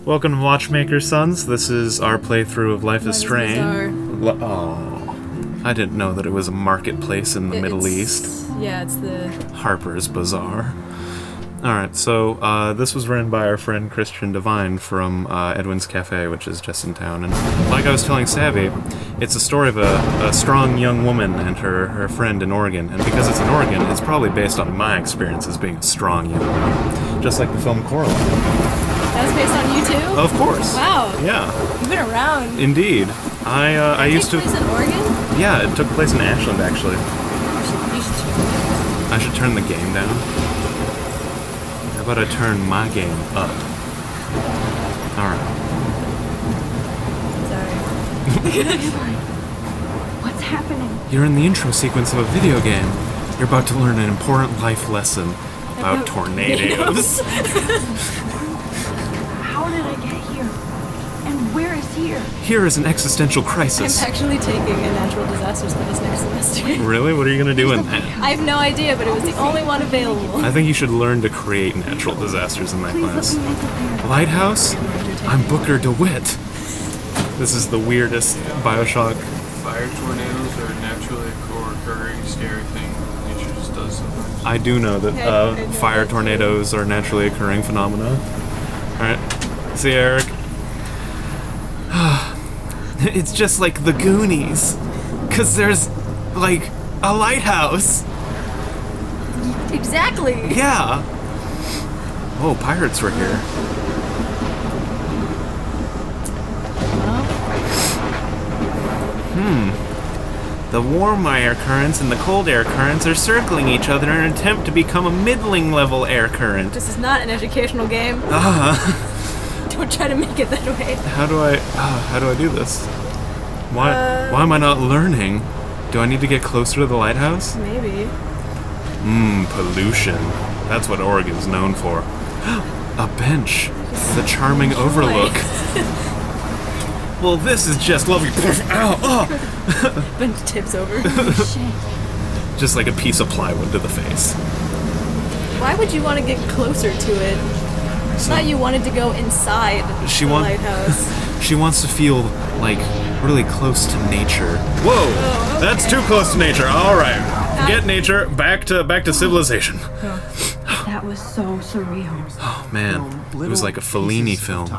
Welcome to Watchmaker's Sons. This is our playthrough of Life is Strange. Oh, I didn't know that it was a marketplace in the Middle East. Yeah, it's the Harper's Bazaar. Alright, so this was written by our friend Christian Devine from Edwin's Cafe, which is just in town. And like I was telling Savvy, it's a story of a strong young woman and her friend in Oregon. And because it's in Oregon, it's probably based on my experience as being a strong young woman. Just like the film Coraline. That was based on you too? Of course. Wow. Yeah. You've been around. Indeed. I used to. It took place in Oregon? Yeah, it took place in Ashland, actually. You should turn it. I should turn the game down. How about I turn my game up? Alright. Sorry. What's happening? You're in the intro sequence of a video game. You're about to learn an important life lesson about tornadoes. How did I get here? And where is here? Here is an existential crisis. I'm actually taking a natural disasters class next semester. Really? What are you going to do in that? I have no idea, but it was the only one available. I think you should learn to create natural disasters in that class. Please let me make it there. Lighthouse? I'm Booker DeWitt. This is the weirdest Bioshock. Fire tornadoes are naturally occurring scary thing. Nature just does sometimes. I do know that I know fire that. tornadoes are naturally occurring phenomena. Alright. See you, Eric. It's just like the Goonies. 'Cause there's, like, a lighthouse. Exactly. Yeah. Oh, pirates were here. The warm air currents and the cold air currents are circling each other in an attempt to become a middling level air current. This is not an educational game. Don't try to make it that way. How do I do this? Why am I not learning? Do I need to get closer to the lighthouse? Maybe. Pollution. That's what Oregon's known for. A bench. The charming overlook. Well, this is just lovely. Ow! Oh. Bench tips over. Just like a piece of plywood to the face. Why would you want to get closer to it? It's not you wanted to go inside the lighthouse. She wants to feel like really close to nature. Whoa! Oh, okay. That's too close to nature. All right, forget nature. Back to civilization. That was so surreal. Oh man, it was like a Fellini film.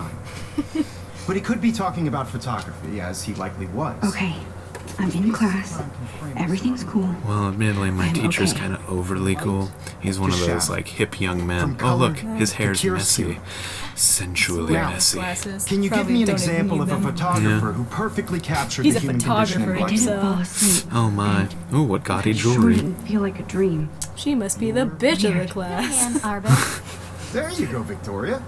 But he could be talking about photography, as he likely was. Okay, I'm in class. Everything's cool. Well, admittedly, my I'm teacher's okay. kind of overly cool. He's one of those like hip young men. From Oh look, color his to hair's chiaroscuro. messy, sensually Now, messy. Glasses. Can you give Probably me an don't even example need of a them. photographer who perfectly captured He's the a human condition in photographer. I life? didn't So- fall asleep. Oh my. Ooh, what gaudy Sure jewelry. didn't feel like a dream. She must be the bitch of the class. And Arbus. There you go, Victoria.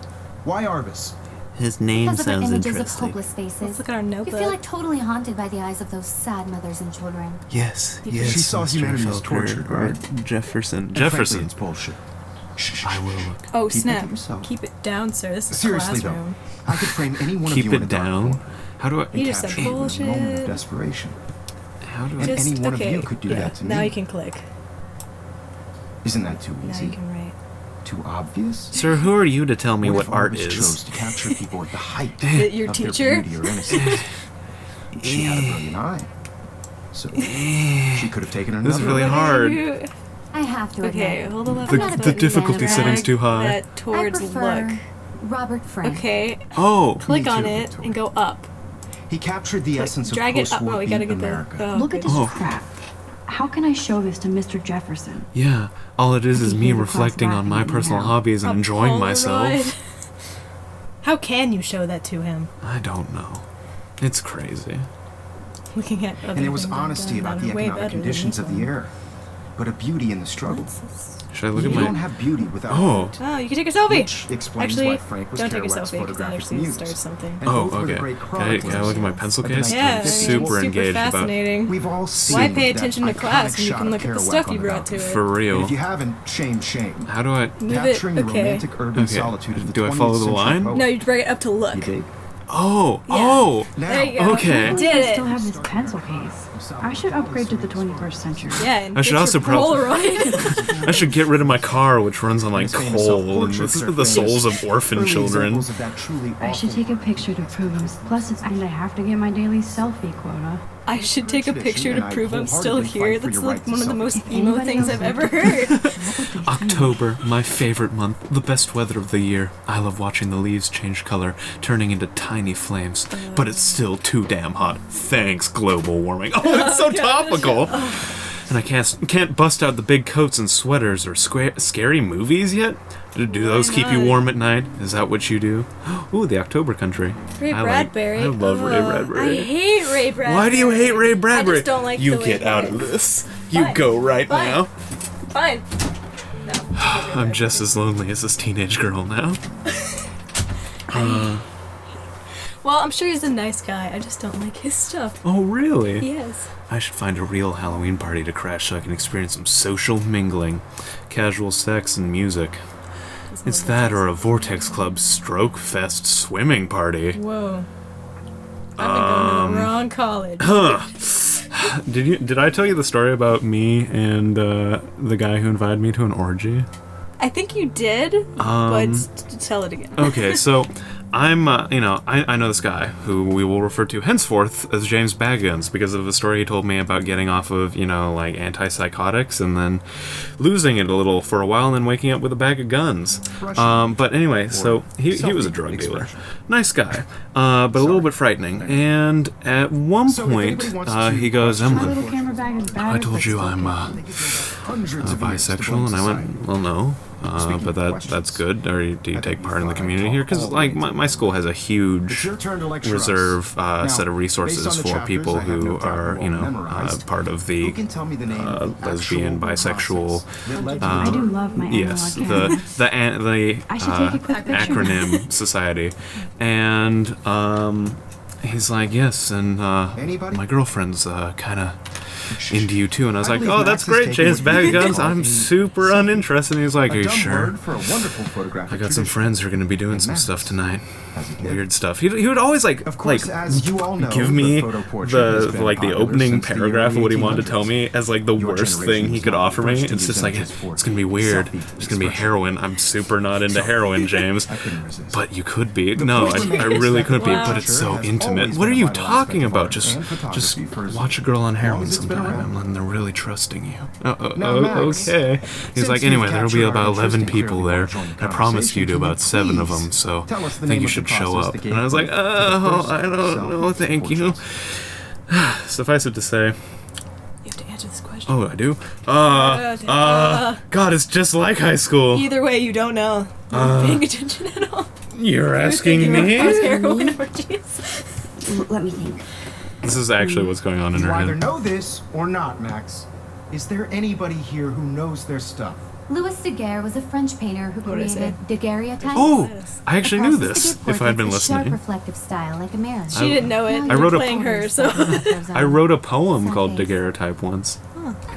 Why Arbus? His name Because of the sounds images of interesting. hopeless faces. Let's look at our You notebook. feel like totally haunted by the eyes of those sad mothers and children. Yes, She yes. saw Mr. humanity as Felker, tortured, or right? Jefferson. And frankly, Jefferson. it's bullshit. Shh, I will look. Oh Keep it snap! to yourself. Keep it down, sir. This is a Seriously classroom. though, I could frame any one Keep of you it in a dark down. corner How do I? You just said capture you in a moment bullshit. of desperation. How do I? And Just, any one of okay. you could do yeah. that to Now me. you can click. Isn't that too Now easy? you can write. Too obvious? Sir, who are you to tell me what if art Arbus is? chose to capture people at the height Is it your of teacher? their beauty or innocence? She had a brilliant eye. So she could have taken another. This is really What are hard. you- I have to Okay, admit. hold on. I'm not a The big difficulty fan of setting's that. too high. That I towards prefer look. Robert Frank. Okay, Oh, click Me on too, it Victoria. and go up. He captured the essence of Drag it up. post-war Oh, we gotta beat get the. America. Oh, Look at good. this Oh. crap. How can I show this to Mr. Jefferson? yeah. All it is I can me hear the class reflecting on my laughing at me personal now. hobbies and A enjoying myself. Polaroid. How can you show that to him? I don't know. It's crazy. Looking at other And there was things I've honesty done about that the are way economic better than conditions this of the one. air, but a beauty in the struggle. Should I look You at don't my? have beauty without Oh. Oh, you can take a selfie. which explains Actually, why Frank was don't take a Kerouac's selfie because that photographic actually muse. starts something. And Oh, both were the okay. great Can I look at my chroniclers pencil of the case? Yeah, 1950s. Super engaged about- fascinating. We've all seen Why pay that attention to iconic class when you shot can of look at the Kerouac stuff on you the brought to balcony. it? For real. And if you haven't, shame. How do I? Move Capturing it. the Okay. romantic urban Okay. solitude of the Do I 20th follow the century line? poet. No, you drag it up to look. You dig? Oh, Yeah. oh, There you go. okay. You did I still it. have this pencil case. I should upgrade to the 21st century. Yeah, and I should get also your prob- Polaroid. I should get rid of my car, which runs on like His famous coal and self-portraits are the souls famous. of orphan Early children. examples of that truly I should awful take a picture to prove I'm. Plus, it's and I have to get my daily selfie quota. I should take a picture and to I prove I'm still wholeheartedly here. fight for That's your like right to one of the selfie. most If emo anybody things else I've would ever please heard. October, my favorite month, the best weather of the year. I love watching the leaves change color, turning into tiny flames. But it's still too damn hot. Thanks, global warming. Oh, it's so topical. And I can't bust out the big coats and sweaters or scary movies yet. Do those keep you not? warm at night? Is that what you do? Ooh, the October country. Ray I Bradbury. I love Ray Ugh, Bradbury. I hate Ray Bradbury. Why do you hate Ray Bradbury? I just don't like you the way get he out of writes. this. You Fine. go right Fine. now. Fine. No. I'm just as lonely as this teenage girl now. Well, I'm sure he's a nice guy. I just don't like his stuff. Oh, really? He is. I should find a real Halloween party to crash so I can experience some social mingling, casual sex, and music. It's that or a Vortex Club Stroke Fest swimming party. Whoa. I've been going to the wrong college. Did I tell you the story about me and the guy who invited me to an orgy? I think you did, but tell it again. Okay, so I'm, I know this guy who we will refer to henceforth as James Baggins because of a story he told me about getting off of, like antipsychotics and then losing it a little for a while and then waking up with a bag of guns. But anyway, so he was a drug dealer. Nice guy, but a little bit frightening. And at one point, he goes, My Emlyn, little camera bag is bad. I told you I'm bisexual, and I went, well, no. But that's good. Or do you take part in the community here? Because like my school has a huge reserve set of resources for people who are part of the lesbian, bisexual. I do love my Yes, analog the camera. I should take a quick picture. acronym society, and he's like, yes, and my girlfriend's kind of into you too, and I was like, oh, that's great, James Baggins. I'm super uninterested. And he's like, are you sure? I got some friends who are going to be doing some stuff tonight. Weird stuff. He would always give me the opening paragraph of what he wanted to tell me as like the worst thing he could offer me. It's just like, it's gonna be weird. It's gonna be heroin. I'm super not into heroin, James. But you could be. No, I really could be. But it's so intimate. What are you talking about? Just watch a girl on heroin sometime, and they're really trusting you. Okay. He's like, anyway, there'll be about 11 people there. I promised you to about 7 of them, so I think you should show up. And I was like, oh, I don't know, thank you. Suffice it to say, You have to answer this question. oh, I do? God, it's just like high school. Either way, you don't know. You're not paying attention at all. You're asking me? Heroin orgies. Let me think. This is actually what's going on in You her either head. know this or not, Max. Is there anybody here who knows their stuff? Louis Daguerre was a French painter who What is created daguerreotypes. Oh, I actually knew The this process to give if I'd been portraits a sharp, listening. reflective style, like a mirror. She didn't know it. Now I you wrote a playing her, so. I wrote a poem called Daguerreotype once,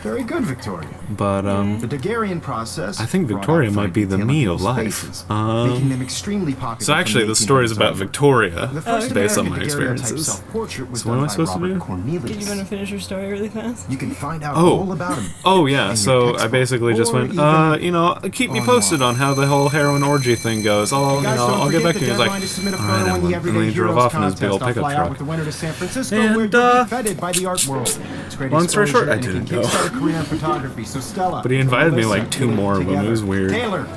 Very good, Victoria. but The Daguerrean process. I think brought Victoria out might be the fine me detail of in life. people's faces, making them extremely popular. so actually from the story's 1800s about onward. Victoria, The first based on American my daguerreotype experiences. self-portrait was So what am I done by supposed to Robert do? Cornelius. Did you want to finish your story really fast? You can find out Oh. all about him. Oh yeah, in your so I textbook, basically just or went, even keep me online. posted on how the whole heroin orgy thing goes. Guys, don't I'll get forget back the to you. He's like, deadline to submit a all photo right, in the Emlyn. And Everyday then he drove Heroes off in his big old contest. I'll pickup fly out truck. with the winner to San Francisco, And, where you'll be feted by the art world. It's great long story short, exposure, I and it didn't can go. kickstart a career in photography. So Stella, But he invited me, Melissa, like, 2 more of them. It together. was weird. Taylor,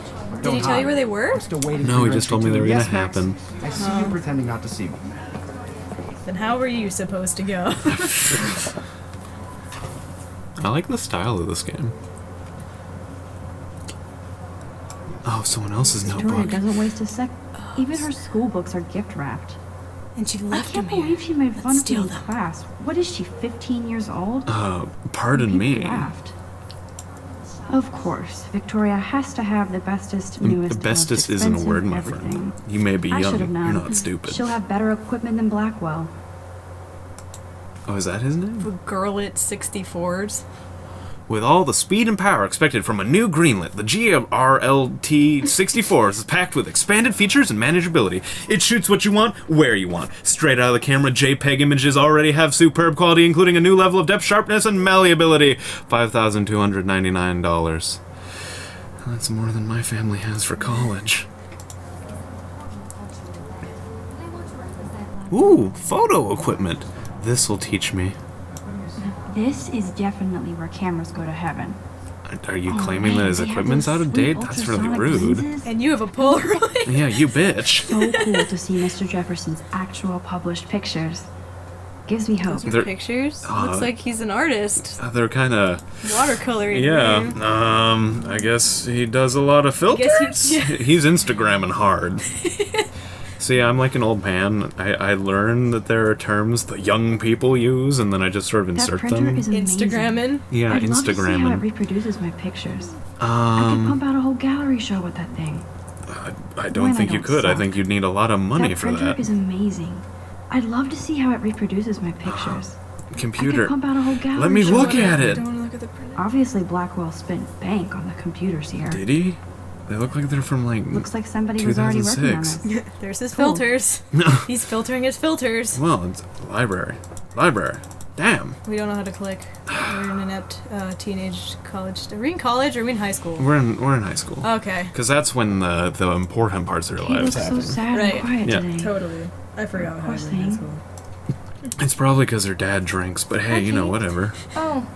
Did he tell you where they were? I'm still waiting No, for he your just told me entry they were to gonna Yes, Max. happen. I see you pretending not to see me. Then how were you supposed to go? I like the style of this game. Oh, someone else's Victoria notebook. doesn't waste a sec. Even her school books are gift wrapped. And she I left him can't here. believe she made fun of me steal in them. class. What is she, 15 years old? Pardon me. People laughed. Of course, Victoria has to have the bestest, newest, The bestest most isn't a expensive word, my everything. friend. You may be I young. should have known. You're not stupid. She'll have better equipment than Blackwell. Oh, is that his name? Girl at 64s. With all the speed and power expected from a new greenlit, the GRLT64 is packed with expanded features and manageability. It shoots what you want, where you want. Straight out of the camera, JPEG images already have superb quality, including a new level of depth, sharpness, and malleability. $5,299. That's more than my family has for college. Ooh, photo equipment. This'll teach me. This is definitely where cameras go to heaven. Are you claiming that his equipment's out of date? That's really rude. And you have a Polaroid. Yeah, you bitch. So cool to see Mr. Jefferson's actual published pictures. Gives me hope. Those are pictures. Looks like he's an artist. They're kind of Watercoloring. yeah. I guess he does a lot of filters. He's Instagramming hard. See, I'm like an old man. I learn that there are terms that young people use, and then I just sort of insert that printer them. is amazing. Instagramming. Yeah, I'd love to see how it Instagramming. reproduces my pictures. I could pump out a whole gallery show with that thing. I don't think you could. I think you'd need a lot of money That for printer that. is amazing. I'd love to see how it reproduces my pictures. I Computer. could pump out a whole gallery Let me show look with at it. it. Don't want to look at the printer. Obviously, Blackwell spent bank on the computers here. Did he? They look like they're from like. Looks like somebody was already working on 2006. this. There's his Cool. filters. He's filtering his filters. Well, it's library. Library. Damn. We don't know how to click. We're an inept teenage college. Are we in college or are we in high school? We're in high school. Okay. Because that's when the important parts of their He lives looks so happen. sad Right. and quiet Yeah. today. Totally. I forgot how Poor I was in thing. high school. It's probably because their dad drinks, but hey, you know, whatever. Oh.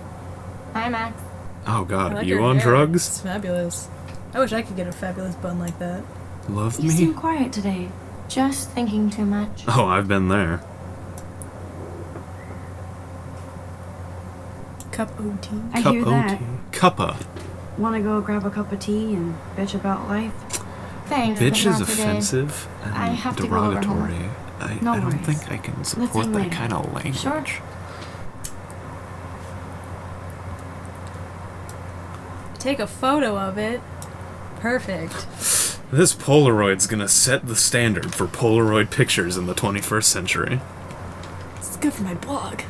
Hi, Max. Oh I god, like are you your on hair. drugs? It's fabulous. I wish I could get a fabulous bun like that. Love You seem me? quiet today. Just thinking too much. Oh, I've been there. Cup O tea. I Cup hear O that. tea. Cuppa. Want to go grab a cup of tea and bitch about life? Thanks. Bitch but is not today. offensive I and have to go over home. derogatory. No I don't worries. think I can support hang that later. kind of language. Sure. Take a photo of it. Perfect. This Polaroid's gonna set the standard for Polaroid pictures in the 21st century. It's good for my blog.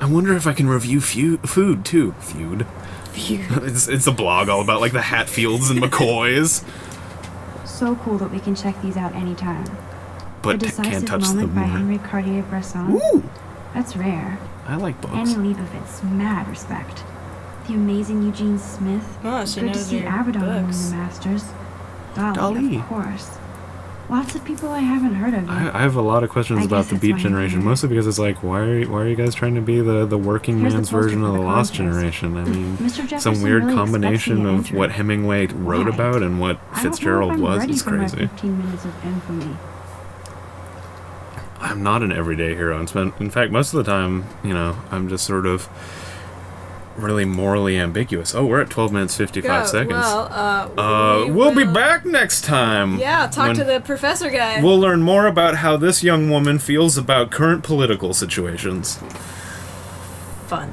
I wonder if I can review food too. Feud. It's a blog all about like the Hatfields and McCoys, So cool that we can check these out anytime. but The can't Decisive touch Moment them by more. Henry Cartier-Bresson. Ooh, That's rare. I like books. Annie Leibovitz, mad respect. The amazing Eugene Smith. Oh, she Good to knows see your Abaddon among books. the masters. Dolly, Dolly. of course. Lots of people I haven't heard of yet. I have a lot of questions I about guess the that's Beat why I'm Generation, here. mostly because it's like, why are you guys trying to be the working Here's the man's poster version of for the the Lost contest. Generation? I mean, Mr. some Jefferson weird really expects me combination to of enter. what Hemingway wrote Why? about and what I Fitzgerald don't know if I'm was. ready It's for my crazy. 15 minutes of infamy. I'm not an everyday hero. In fact, most of the time, I'm just sort of really morally ambiguous. Oh, we're at 12 minutes 55 seconds. Well, We'll be back next time. Yeah, talk when to the professor guy. We'll learn more about how this young woman feels about current political situations. Fun.